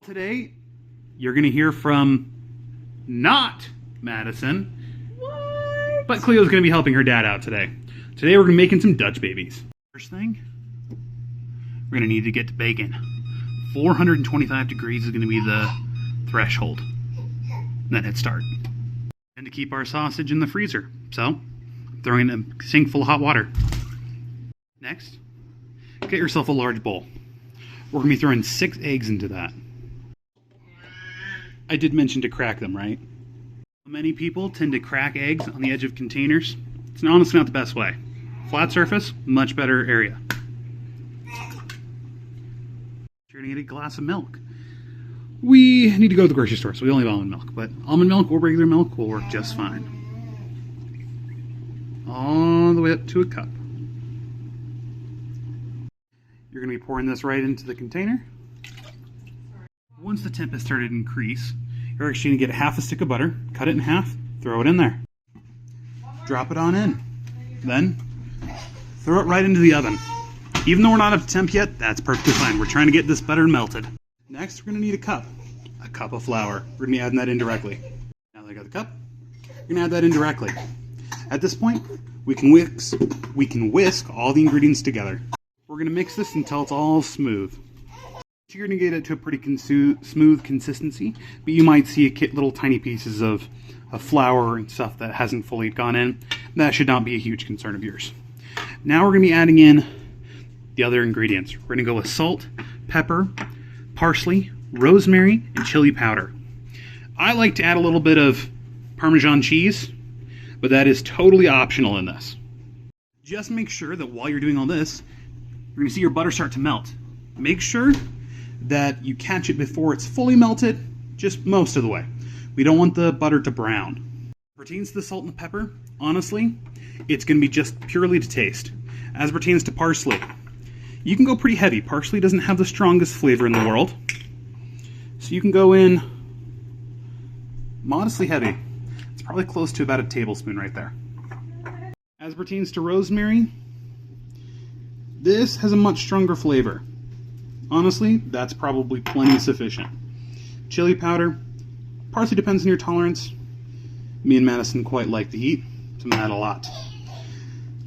Today, you're going to hear from not Madison, What? but Cleo's going to be helping her dad out today. Today we're going to be making some Dutch babies. First thing, we're going to need to get to bacon. 425 degrees is going to be the threshold. And then hit start. And to keep our sausage in the freezer. So, I'm throwing in a sink full of hot water. Next, get yourself a large bowl. We're going to be throwing 6 eggs into that. I did mention to crack them, right? Many people tend to crack eggs on the edge of containers. It's honestly not the best way. Flat surface, much better area. You're gonna get a glass of milk. We need to go to the grocery store, so we only have almond milk, but almond milk or regular milk will work just fine. All the way up to a cup. You're gonna be pouring this right into the container. Once the temp has started to increase, you're actually going to get half a stick of butter, cut it in half, throw it in there. Drop it on in. Then, throw it right into the oven. Even though we're not up to temp yet, that's perfectly fine. We're trying to get this butter melted. Next, we're going to need a cup of flour. We're going to be adding that in directly. Now that I got the cup, we're going to add that in directly. At this point, we can whisk all the ingredients together. We're going to mix this until it's all smooth. You're going to get it to a pretty smooth consistency, but you might see little tiny pieces of flour and stuff that hasn't fully gone in. That should not be a huge concern of yours. Now we're going to be adding in the other ingredients. We're going to go with salt, pepper, parsley, rosemary, and chili powder. I like to add a little bit of Parmesan cheese, but that is totally optional in this. Just make sure that while you're doing all this, you're going to see your butter start to melt. Make sure that you catch it before it's fully melted, just most of the way. We don't want the butter to brown. Pertains to the salt and the pepper, honestly, it's going to be just purely to taste. As pertains to parsley, you can go pretty heavy. Parsley doesn't have the strongest flavor in the world, so you can go in modestly heavy. It's probably close to about a tablespoon right there. As pertains to rosemary, this has a much stronger flavor. Honestly, that's probably plenty sufficient. Chili powder, parsley depends on your tolerance. Me and Madison quite like the heat, so I'm add a lot.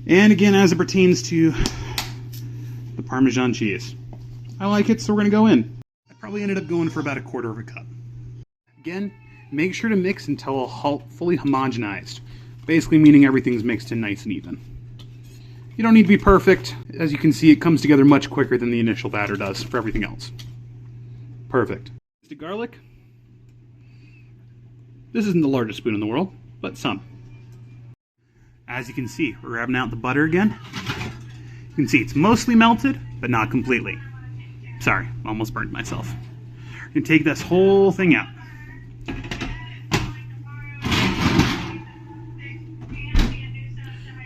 And again, as it pertains to the Parmesan cheese, I like it, so we're going to go in. I probably ended up going for about 1/4 of a cup. Again, make sure to mix until fully homogenized, basically meaning everything's mixed in nice and even. You don't need to be perfect. As you can see, it comes together much quicker than the initial batter does for everything else. Perfect. The garlic. This isn't the largest spoon in the world, but some. As you can see, we're grabbing out the butter again. You can see it's mostly melted, but not completely. Sorry, almost burnt myself. We're going to take this whole thing out.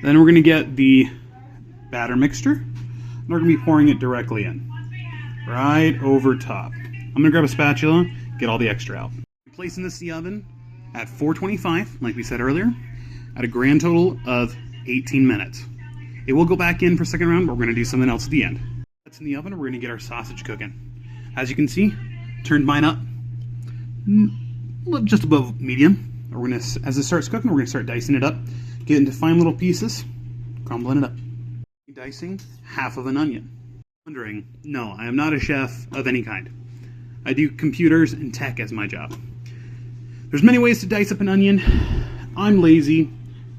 Then we're going to get the batter mixture, and we're going to be pouring it directly in, right over top. I'm going to grab a spatula, get all the extra out. Placing this in the oven at 425, like we said earlier, at a grand total of 18 minutes. It will go back in for a second round, but we're going to do something else at the end. That's in the oven, we're going to get our sausage cooking. As you can see, turned mine up just above medium. We're going to, as it starts cooking, we're going to start dicing it up, get it into fine little pieces, crumbling it up. Dicing half of an onion. Wondering, no, I am not a chef of any kind. I do computers and tech as my job. There's many ways to dice up an onion. I'm lazy.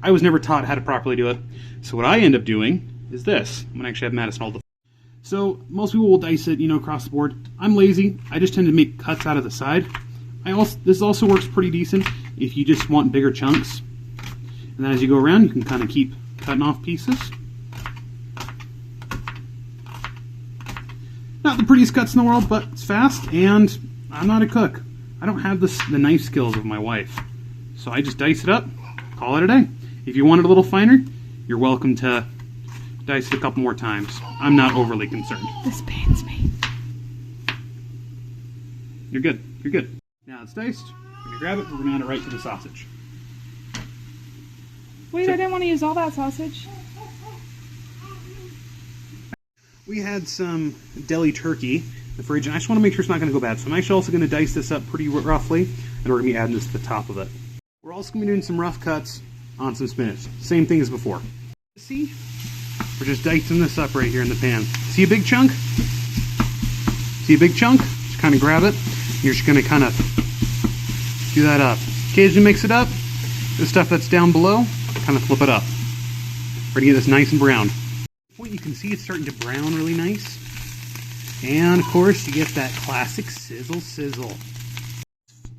I was never taught how to properly do it. So what I end up doing is this. I'm going to actually have Madison hold the. So most people will dice it, across the board. I'm lazy. I just tend to make cuts out of the side. This also works pretty decent if you just want bigger chunks. And then as you go around, you can kind of keep cutting off pieces. Not the prettiest cuts in the world, but it's fast, and I'm not a cook. I don't have the knife skills of my wife. So I just dice it up, call it a day. If you want it a little finer, you're welcome to dice it a couple more times. I'm not overly concerned. This pains me. You're good. You're good. Now it's diced. We're going to grab it, we're going to add it right to the sausage. Wait, I didn't want to use all that sausage. We had some deli turkey the fridge, and I just want to make sure it's not going to go bad. So I'm actually also going to dice this up pretty roughly, and we're going to be adding this to the top of it. We're also going to be doing some rough cuts on some spinach. Same thing as before. See? We're just dicing this up right here in the pan. See a big chunk? See a big chunk? Just kind of grab it. You're just going to kind of do that up. Occasionally mix it up. The stuff that's down below, kind of flip it up. We're going to get this nice and brown. At this point, you can see it's starting to brown really nice. And of course, you get that classic sizzle sizzle.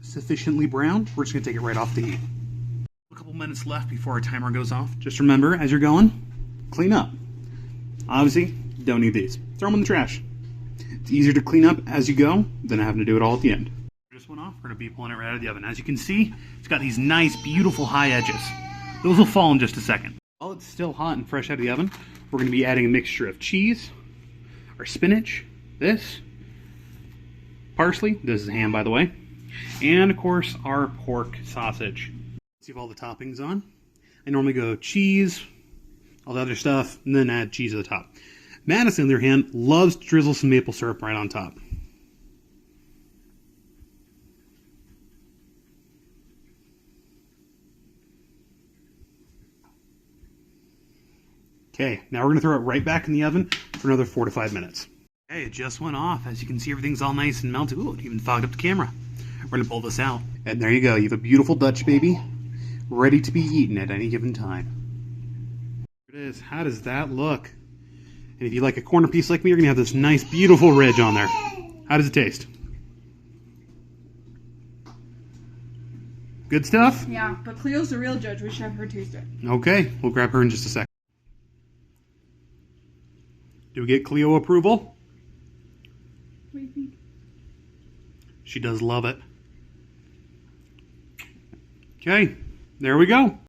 Sufficiently brown, we're just going to take it right off the heat. A couple minutes left before our timer goes off. Just remember, as you're going, clean up. Obviously, don't need these. Throw them in the trash. It's easier to clean up as you go than having to do it all at the end. Just went off, we're going to be pulling it right out of the oven. As you can see, it's got these nice, beautiful high edges. Those will fall in just a second. While it's still hot and fresh out of the oven, we're going to be adding a mixture of cheese, our spinach, this, parsley, this is ham by the way, and of course our pork sausage. Let's see if all the toppings on. I normally go cheese, all the other stuff, and then add cheese at the top. Madison, on the other hand, loves to drizzle some maple syrup right on top. Okay, now we're going to throw it right back in the oven for another 4 to 5 minutes. Okay, it just went off. As you can see, everything's all nice and melted. Ooh, it even fogged up the camera. We're going to pull this out. And there you go. You have a beautiful Dutch baby ready to be eaten at any given time. There it is. How does that look? And if you like a corner piece like me, you're going to have this nice, beautiful ridge on there. How does it taste? Good stuff? Yeah, but Cleo's the real judge. We should have her taste it. Okay, we'll grab her in just a second. Do we get Cleo approval? What do you think? She does love it. Okay, there we go.